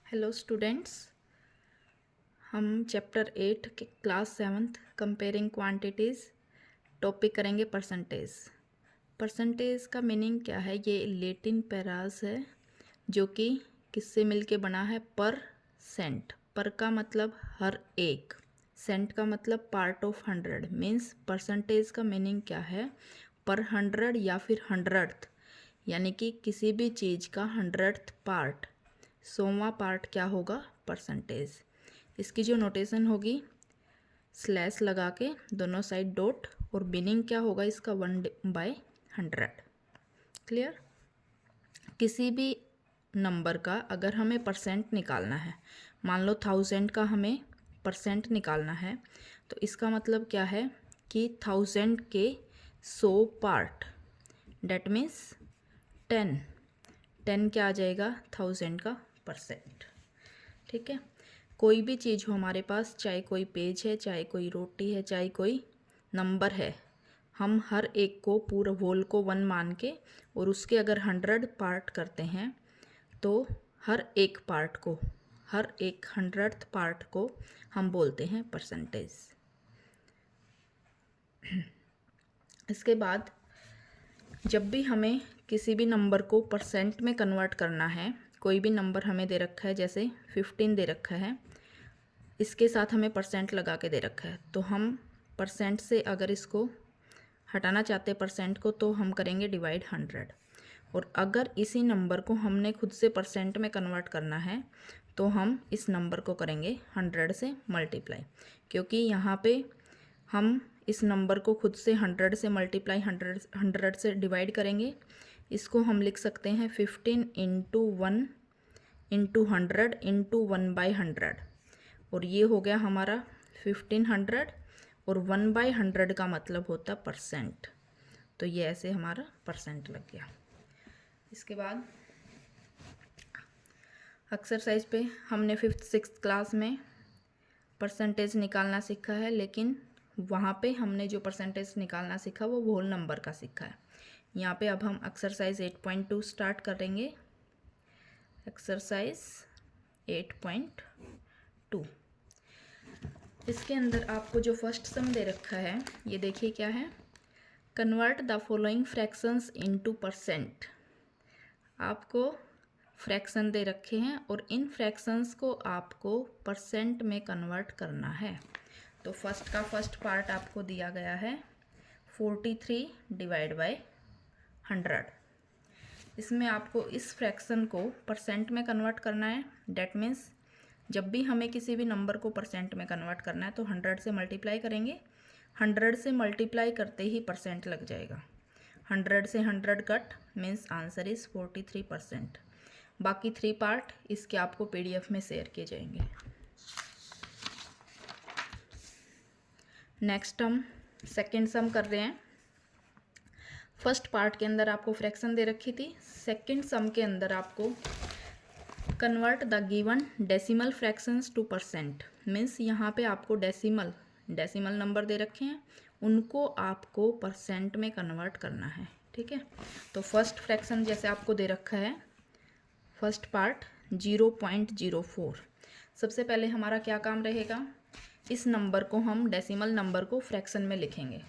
Hello students, हम chapter 8 के class 7th comparing quantities topic करेंगे परसेंटेज। परसेंटेज का मीनिंग क्या है? ये लैटिन पैरास है जो कि किससे मिलके बना है? पर सेंट। पर का मतलब हर एक, सेंट का मतलब पार्ट ऑफ 100। मीन्स परसेंटेज का मीनिंग क्या है? पर 100 या फिर 100th, यानी कि किसी भी चीज़ का 100th पार्ट, 100वां पार्ट क्या होगा? परसेंटेज। इसकी जो नोटेशन होगी, स्लैश लगा के दोनों साइड डॉट, और मीनिंग क्या होगा इसका? 1/100। क्लियर? किसी भी नंबर का अगर हमें परसेंट निकालना है, मान लो 1000 का हमें परसेंट निकालना है, तो इसका मतलब क्या है कि 1000 के 100 पार्ट, डेट मीन्स 10 क्या आ जाएगा? 1000 का परसेंट। ठीक है। कोई भी चीज़ हो हमारे पास, चाहे कोई पेज है, चाहे कोई रोटी है, चाहे कोई नंबर है, हम हर एक को पूरा होल को 1 मान के और उसके अगर 100 पार्ट करते हैं तो हर एक पार्ट को, हर एक 100th पार्ट को हम बोलते हैं परसेंटेज। इसके बाद जब भी हमें किसी भी नंबर को परसेंट में कन्वर्ट करना है, कोई भी नंबर हमें दे रखा है, जैसे 15 दे रखा है, इसके साथ हमें परसेंट लगा के दे रखा है, तो हम परसेंट से अगर इसको हटाना चाहते हैं परसेंट को, तो हम करेंगे डिवाइड 100। और अगर इसी नंबर को हमने खुद से परसेंट में कन्वर्ट करना है तो हम इस नंबर को करेंगे 100 से मल्टीप्लाई, क्योंकि यहाँ पे हम इस नंबर को खुद से 100 से मल्टीप्लाई 100 से डिवाइड करेंगे। इसको हम लिख सकते हैं 15 इंटू 1 इंटू 100 इंटू 1/100, और ये हो गया हमारा 1500, और 1/100 का मतलब होता परसेंट, तो ये ऐसे हमारा परसेंट लग गया। इसके बाद एक्सरसाइज पे हमने 5th 6th क्लास में परसेंटेज निकालना सीखा है, लेकिन वहाँ पे हमने जो परसेंटेज निकालना सीखा वो होल नंबर का सीखा है। यहाँ पे अब हम एक्सरसाइज 8.2 स्टार्ट करेंगे। एक्सरसाइज 8.2, इसके अंदर आपको जो फर्स्ट सम दे रखा है, ये देखिए क्या है? Convert the following fractions into percent. आपको फ्रैक्शन दे रखे हैं और इन फ्रैक्शंस को आपको परसेंट में कन्वर्ट करना है। तो फर्स्ट का फर्स्ट पार्ट आपको दिया गया है 43 डिवाइड बाय 100। इसमें आपको इस फ्रैक्शन को परसेंट में कन्वर्ट करना है। डेट मीन्स जब भी हमें किसी भी नंबर को परसेंट में कन्वर्ट करना है तो 100 से मल्टीप्लाई करेंगे। 100 से मल्टीप्लाई करते ही परसेंट लग जाएगा। 100 से 100 कट मीन्स आंसर इज़ 43%। बाकी 3 पार्ट इसके आपको पीडीएफ में शेयर किए जाएंगे। नेक्स्ट हम सेकेंड सम कर रहे हैं। फर्स्ट पार्ट के अंदर आपको फ्रैक्शन दे रखी थी, सेकेंड सम के अंदर आपको convert the given decimal fractions two percent. Means यहाँ पे आपको डेसिमल नंबर दे रखे हैं, उनको आपको परसेंट में कन्वर्ट करना है। ठीक है। तो फर्स्ट फ्रैक्शन जैसे आपको दे रखा है, फर्स्ट पार्ट 0.04। सबसे पहले हमारा क्या काम रहेगा? इस नंबर को हम डेसिमल नंबर को फ्रैक्शन में लिखेंगे।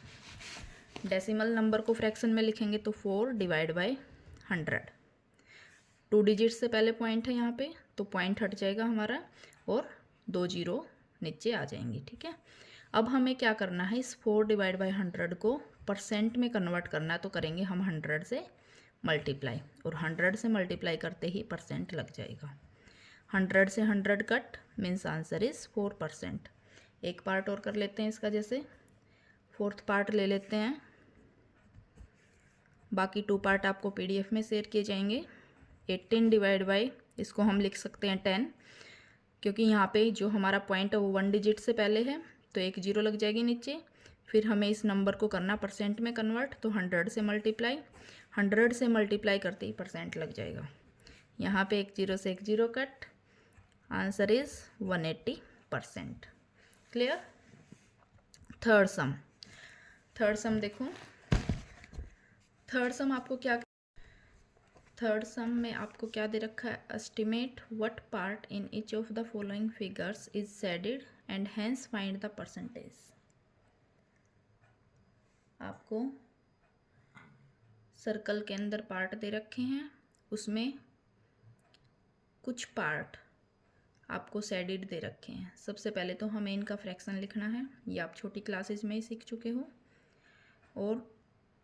डेसिमल नंबर को फ्रैक्शन में लिखेंगे तो 4 डिवाइड बाय 100। 2 डिजिट से पहले पॉइंट है यहाँ पे, तो पॉइंट हट जाएगा हमारा और 2 जीरो नीचे आ जाएंगे। ठीक है। अब हमें क्या करना है? इस 4 डिवाइड बाय 100 को परसेंट में कन्वर्ट करना है, तो करेंगे हम 100 से मल्टीप्लाई, और 100 से मल्टीप्लाई करते ही परसेंट लग जाएगा। 100 से 100 कट मीन्स आंसर इज़ 4%। एक पार्ट और कर लेते हैं इसका, जैसे 4th पार्ट ले लेते हैं। बाकी 2 पार्ट आपको पीडीएफ में शेयर किए जाएंगे। 18 डिवाइड बाई, इसको हम लिख सकते हैं 10, क्योंकि यहाँ पे जो हमारा पॉइंट है वो 1 डिजिट से पहले है, तो एक जीरो लग जाएगी नीचे। फिर हमें इस नंबर को करना परसेंट में कन्वर्ट, तो 100 से मल्टीप्लाई, 100 से मल्टीप्लाई करते ही परसेंट लग जाएगा। यहाँ पे एक जीरो से एक zero cut, answer is 180%। Clear? Third sum देखो। थर्ड सम आपको क्या, थर्ड सम में आपको क्या दे रखा है, estimate what part in each of the following figures is shaded and hence find the percentage. आपको सर्कल के अंदर पार्ट दे रखे हैं, उसमें कुछ पार्ट आपको शेडेड दे रखे हैं। सबसे पहले तो हमें इनका फ्रैक्शन लिखना है, ये आप छोटी क्लासेस में ही सीख चुके हो, और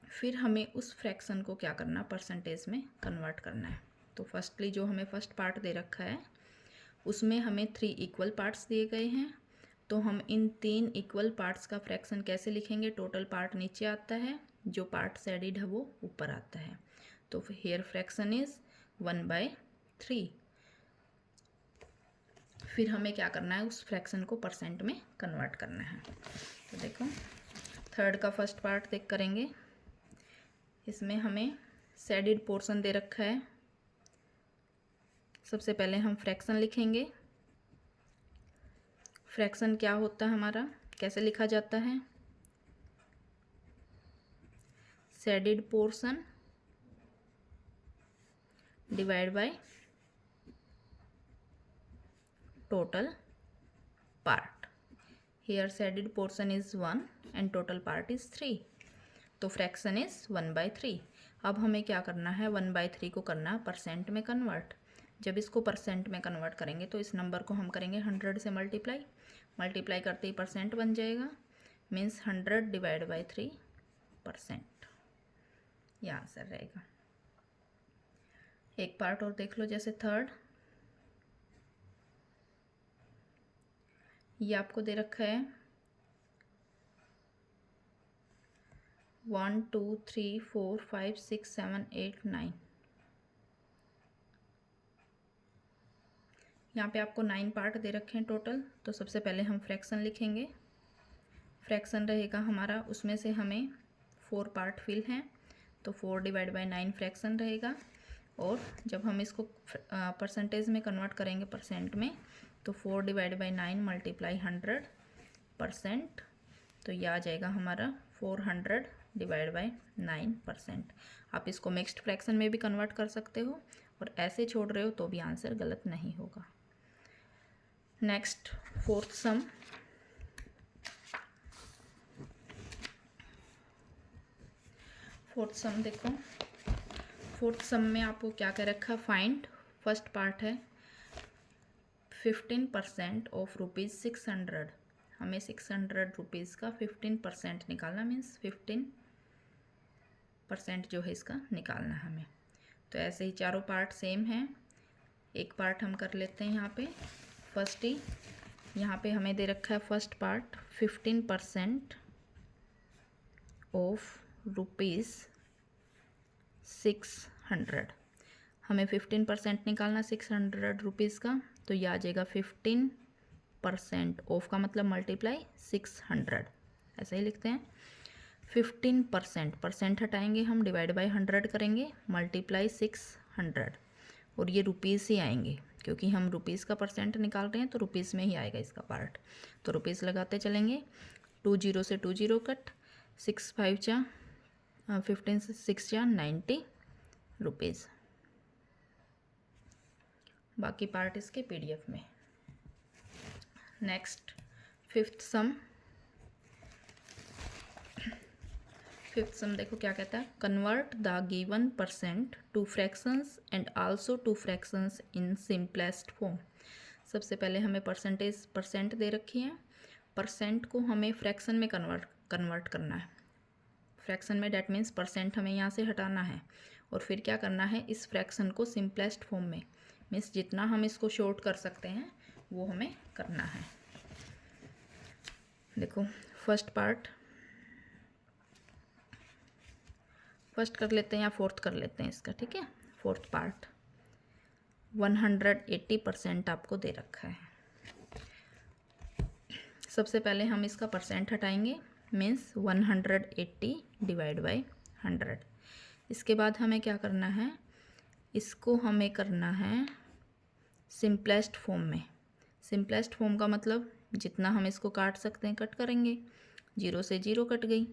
फिर हमें उस फ्रैक्शन को क्या करना, परसेंटेज में कन्वर्ट करना है। तो फर्स्टली जो हमें फर्स्ट पार्ट दे रखा है उसमें हमें 3 इक्वल पार्ट्स दिए गए हैं, तो हम इन 3 इक्वल पार्ट्स का फ्रैक्शन कैसे लिखेंगे, टोटल पार्ट नीचे आता है, जो पार्ट शेडेड है वो ऊपर आता है। तो हेयर फ्रैक्शन इज 1/3। फिर हमें क्या करना है, उस फ्रैक्शन को परसेंट में कन्वर्ट करना है। तो देखो थर्ड का फर्स्ट पार्ट देख करेंगे, इसमें हमें शेडेड पोर्शन दे रखा है। सबसे पहले हम फ्रैक्शन लिखेंगे। फ्रैक्शन क्या होता है हमारा, कैसे लिखा जाता है, shaded portion divide by total part. Here shaded portion is 1 and total part is 3, तो फ्रैक्शन इज 1/3। अब हमें क्या करना है, 1/3 को करना है परसेंट में कन्वर्ट। जब इसको परसेंट में कन्वर्ट करेंगे तो इस नंबर को हम करेंगे 100 से मल्टीप्लाई करते ही परसेंट बन जाएगा, मीन्स 100 डिवाइड बाई 3%, ये आंसर रहेगा। एक पार्ट और देख लो, जैसे थर्ड, ये आपको दे रखा है 1 2 3 4 5 6 7 8 9, यहाँ पे आपको 9 पार्ट दे रखे हैं टोटल। तो सबसे पहले हम फ्रैक्शन लिखेंगे। फ्रैक्शन रहेगा हमारा, उसमें से हमें 4 पार्ट फिल हैं, तो 4 डिवाइड बाई 9 फ्रैक्शन रहेगा। और जब हम इसको परसेंटेज में कन्वर्ट करेंगे परसेंट में, तो 4 डिवाइड बाई 9 मल्टीप्लाई 100%, तो ये आ जाएगा हमारा 400 डिवाइड बाई 9%। आप इसको मिक्स्ड फ्रैक्शन में भी कन्वर्ट कर सकते हो, और ऐसे छोड़ रहे हो तो भी आंसर गलत नहीं होगा। नेक्स्ट फोर्थ सम, देखो फोर्थ सम में आपको क्या कह रखा है, फाइंड, फर्स्ट पार्ट है 15% ऑफ ₹600। हमें 600 रुपीज़ का 15% निकालना, मीन्स 15% जो है इसका निकालना हमें। तो ऐसे ही चारों पार्ट सेम हैं। एक पार्ट हम कर लेते हैं यहाँ पे। फर्स्ट ही यहाँ पे हमें दे रखा है फर्स्ट पार्ट 15% ऑफ ₹600। हमें 15% निकालना 600 रुपीज़ का, तो यह आ जाएगा 15% ऑफ का मतलब मल्टीप्लाई 600, ऐसा ही लिखते हैं। 15% परसेंट हटाएंगे हम, डिवाइड बाई 100 करेंगे, मल्टीप्लाई 600, और ये रुपीज़ ही आएंगे क्योंकि हम रुपीज़ का परसेंट निकाल रहे हैं, तो रुपीज़ में ही आएगा इसका पार्ट। तो रुपीज़ लगाते चलेंगे, 2 0 से 2 0 कट, 6 5 जा 15 से 6 जा 90 रुपीज़। बाकी पार्ट इसके PDF में। नेक्स्ट फिफ्थ सम देखो क्या कहता है, convert the given percent two fractions and also two fractions in simplest form. सबसे पहले हमें परसेंट दे रखी है, परसेंट को हमें फ्रैक्शन में कन्वर्ट करना है। फ्रैक्शन में डैट मीन्स परसेंट हमें यहाँ से हटाना है, और फिर क्या करना है, इस फ्रैक्शन को सिंपलेस्ट फॉर्म में, मीन्स जितना हम इसको शॉर्ट कर सकते हैं वो हमें करना है। देखो फर्स्ट कर लेते हैं या फोर्थ कर लेते हैं इसका, ठीक है। फोर्थ पार्ट 180% आपको दे रखा है। सबसे पहले हम इसका परसेंट हटाएंगे, मीन्स 180 डिवाइड बाई 100। इसके बाद हमें क्या करना है, इसको हमें करना है सिंपलेस्ट फॉर्म में। सिंपलेस्ट फॉर्म का मतलब जितना हम इसको काट सकते हैं कट करेंगे। 0 से 0 कट गई,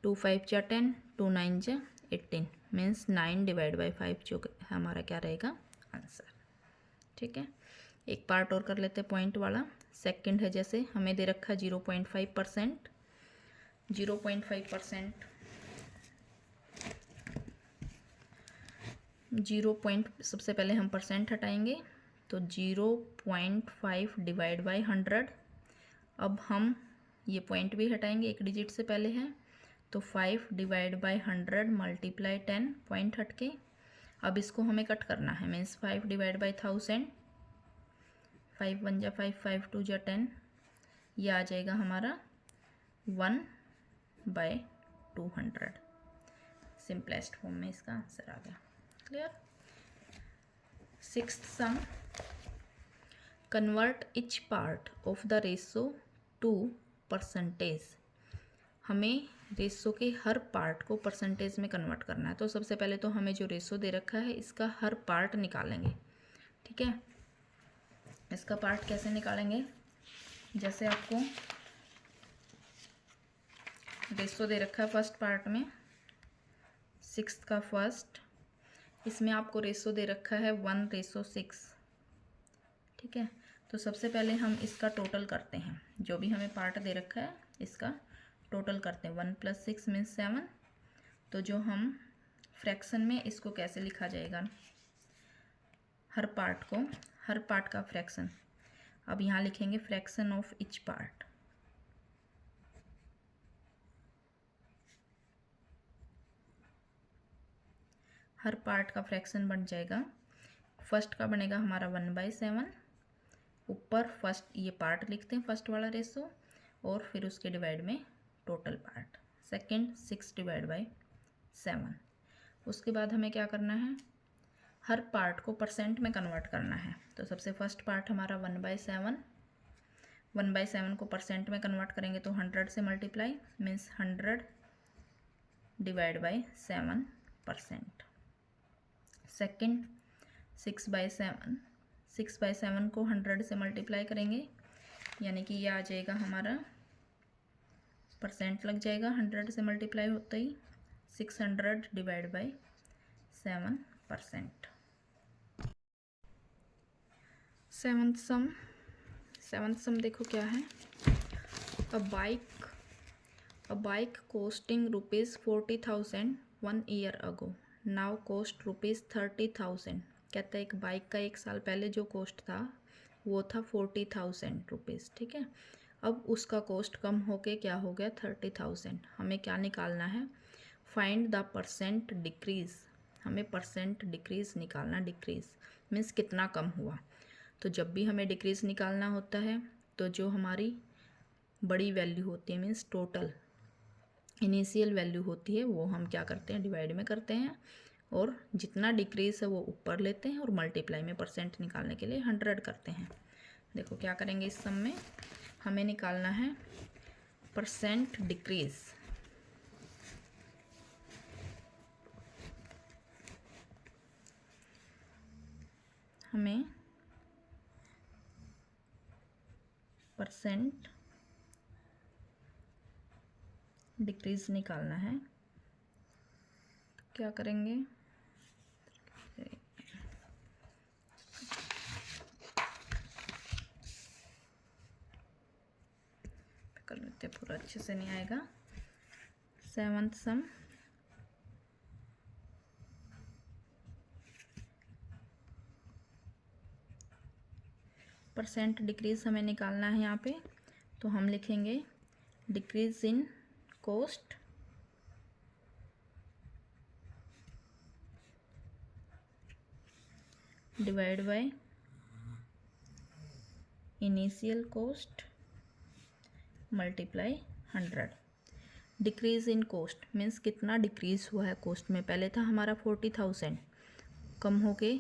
2 5 जा 10, 2 9 जा 18, मीन्स 9 डिवाइड बाई 5 जो हमारा क्या रहेगा आंसर। ठीक है, एक पार्ट और कर लेते हैं पॉइंट वाला। सेकंड है, जैसे हमें दे रखा 0.5%, 0.5%, सबसे पहले हम परसेंट हटाएंगे तो 0.5 डिवाइड बाई 100। अब हम ये पॉइंट भी हटाएंगे, एक डिजिट से पहले है, तो 5 डिवाइड बाई 100 मल्टीप्लाई 10, पॉइंट हट के। अब इसको हमें कट करना है, मीन्स 5 डिवाइड बाई 1000, 5 1 जा 5, 5 2 जा 10, ये आ जाएगा हमारा 1 बाय 200। सिंपलेस्ट फॉर्म में इसका आंसर आ गया। Clear. Sixth sum, convert each part of the ratio to percentage. हमें रेशो के हर पार्ट को परसेंटेज में कन्वर्ट करना है। तो सबसे पहले तो हमें जो रेशो दे रखा है इसका हर पार्ट निकालेंगे। ठीक है, इसका पार्ट कैसे निकालेंगे, जैसे आपको रेशो दे रखा है फर्स्ट पार्ट में, सिक्स्थ का फर्स्ट, इसमें आपको रेशो दे रखा है 1:6। ठीक है, तो सबसे पहले हम इसका टोटल करते हैं, जो भी हमें पार्ट दे रखा है इसका टोटल करते हैं। 1 + 6 मीन्स 7। तो जो हम फ्रैक्शन में इसको कैसे लिखा जाएगा, हर पार्ट को, हर पार्ट का फ्रैक्शन। अब यहाँ लिखेंगे fraction of each part. Her part का फ्रैक्शन बन जाएगा, फर्स्ट का बनेगा हमारा 1/7, ऊपर फर्स्ट ये पार्ट लिखते हैं फर्स्ट वाला रेशो, और फिर उसके डिवाइड में total part. Second 6 divide by 7। उसके बाद हमें क्या करना है, हर पार्ट को परसेंट में कन्वर्ट करना है। तो सबसे फर्स्ट पार्ट हमारा 1/7, 1/7 को परसेंट में कन्वर्ट करेंगे तो 100 से multiply, means 100 divide by 7%। Second 6/7, 6/7 को 100 से मल्टीप्लाई करेंगे, यानी कि ये आ जाएगा हमारा, परसेंट लग जाएगा 100 से मल्टीप्लाई होता ही, 600 डिवाइड बाई 7%। सेवन्थ सम देखो क्या है। A bike costing ₹40,000 1 year ago now cost ₹30,000। कहता है एक बाइक का 1 साल पहले जो कोस्ट था वो था ₹40,000। ठीक है, अब उसका कोस्ट कम होके क्या हो गया 30,000। हमें क्या निकालना है, फाइंड द परसेंट डिक्रीज। हमें परसेंट डिक्रीज निकालना, डिक्रीज मीन्स कितना कम हुआ। तो जब भी हमें डिक्रीज निकालना होता है तो जो हमारी बड़ी वैल्यू होती है, मीन्स टोटल इनिशियल वैल्यू होती है, वो हम क्या करते हैं, डिवाइड में करते हैं, और जितना डिक्रीज है वो ऊपर लेते हैं, और मल्टीप्लाई में परसेंट निकालने के लिए 100 करते हैं। देखो क्या करेंगे, इस सम में हमें निकालना है परसेंट डिक्रीज। हमें परसेंट डिक्रीज निकालना है। क्या करेंगे, कर लेते, पूरा अच्छे से नहीं आएगा। सेवंथ सम, परसेंट डिक्रीज हमें निकालना है यहाँ पे, तो हम लिखेंगे decrease in cost divide by initial cost multiply 100। Decrease in cost means कितना डिक्रीज हुआ है कोस्ट में। पहले था हमारा 40,000, कम हो के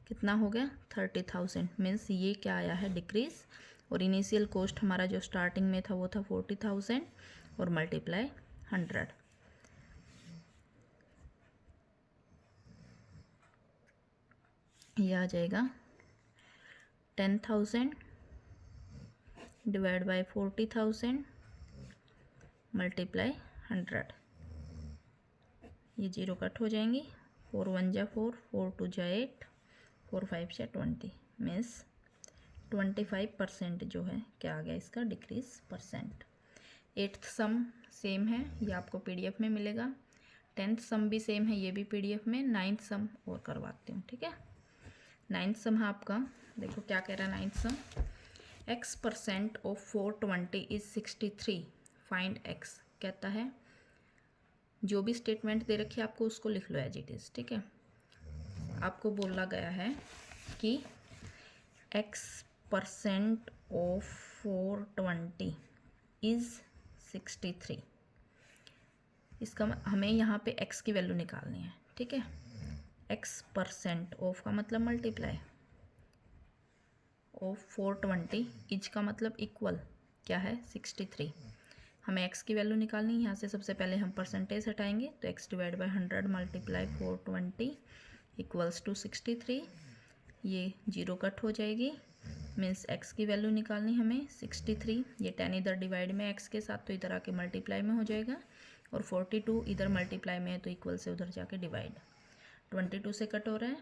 कितना हो गया 30,000, मीन्स ये क्या आया है डिक्रीज। और इनिशियल कोस्ट हमारा जो स्टार्टिंग में था वो था 40,000 और मल्टीप्लाई 100। ये आ जाएगा 10,000 डिवाइड बाई 40,000 मल्टीप्लाई 100। ये 0 कट हो जाएंगी, 4 1 जा 4, 4 2 जा 8, 4 5 जा 20, मीन्स 25% जो है क्या आ गया इसका डिक्रीज परसेंट। 8th सम सेम है, ये आपको PDF में मिलेगा। 10th सम भी सेम है, ये भी PDF में। 9th सम और करवाती हूँ, ठीक है। 9th सम है आपका, देखो क्या कह रहा है 9th sum. x% of 420 is 63, find x। कहता है जो भी स्टेटमेंट दे रखी है आपको उसको लिख लो एज इट इज़, ठीक है। आपको बोला गया है कि x% ऑफ 420 इज़ 63, इसका हमें यहाँ पे x की वैल्यू निकालनी है, ठीक है। x% ऑफ का मतलब मल्टीप्लाई, ऑफ 420 इज का मतलब इक्वल क्या है 63। हमें x की वैल्यू निकालनी है। यहाँ से सबसे पहले हम परसेंटेज हटाएंगे, तो x divide by 100 multiply 420 equals to 63। ये 0 कट हो जाएगी, मीन्स x की वैल्यू निकालनी हमें 63। ये 10 इधर डिवाइड में x के साथ, तो इधर आके मल्टीप्लाई में हो जाएगा, और 42 इधर मल्टीप्लाई में है तो इक्वल से उधर जाके डिवाइड। 22 से कट हो रहा है,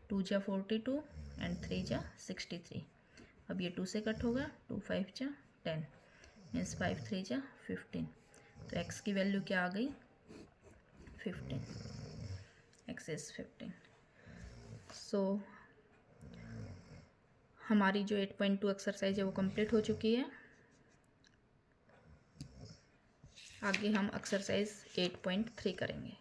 2 जा 42 एंड 3 जा 63। अब ये 2 से कट होगा, 2 5 जा 10, मीन्स 5 3 जा 15। तो x की वैल्यू क्या आ गई 15, x इज़ 15। सो हमारी जो 8.2 एक्सरसाइज है वो कंप्लीट हो चुकी है। आगे हम एक्सरसाइज 8.3 करेंगे।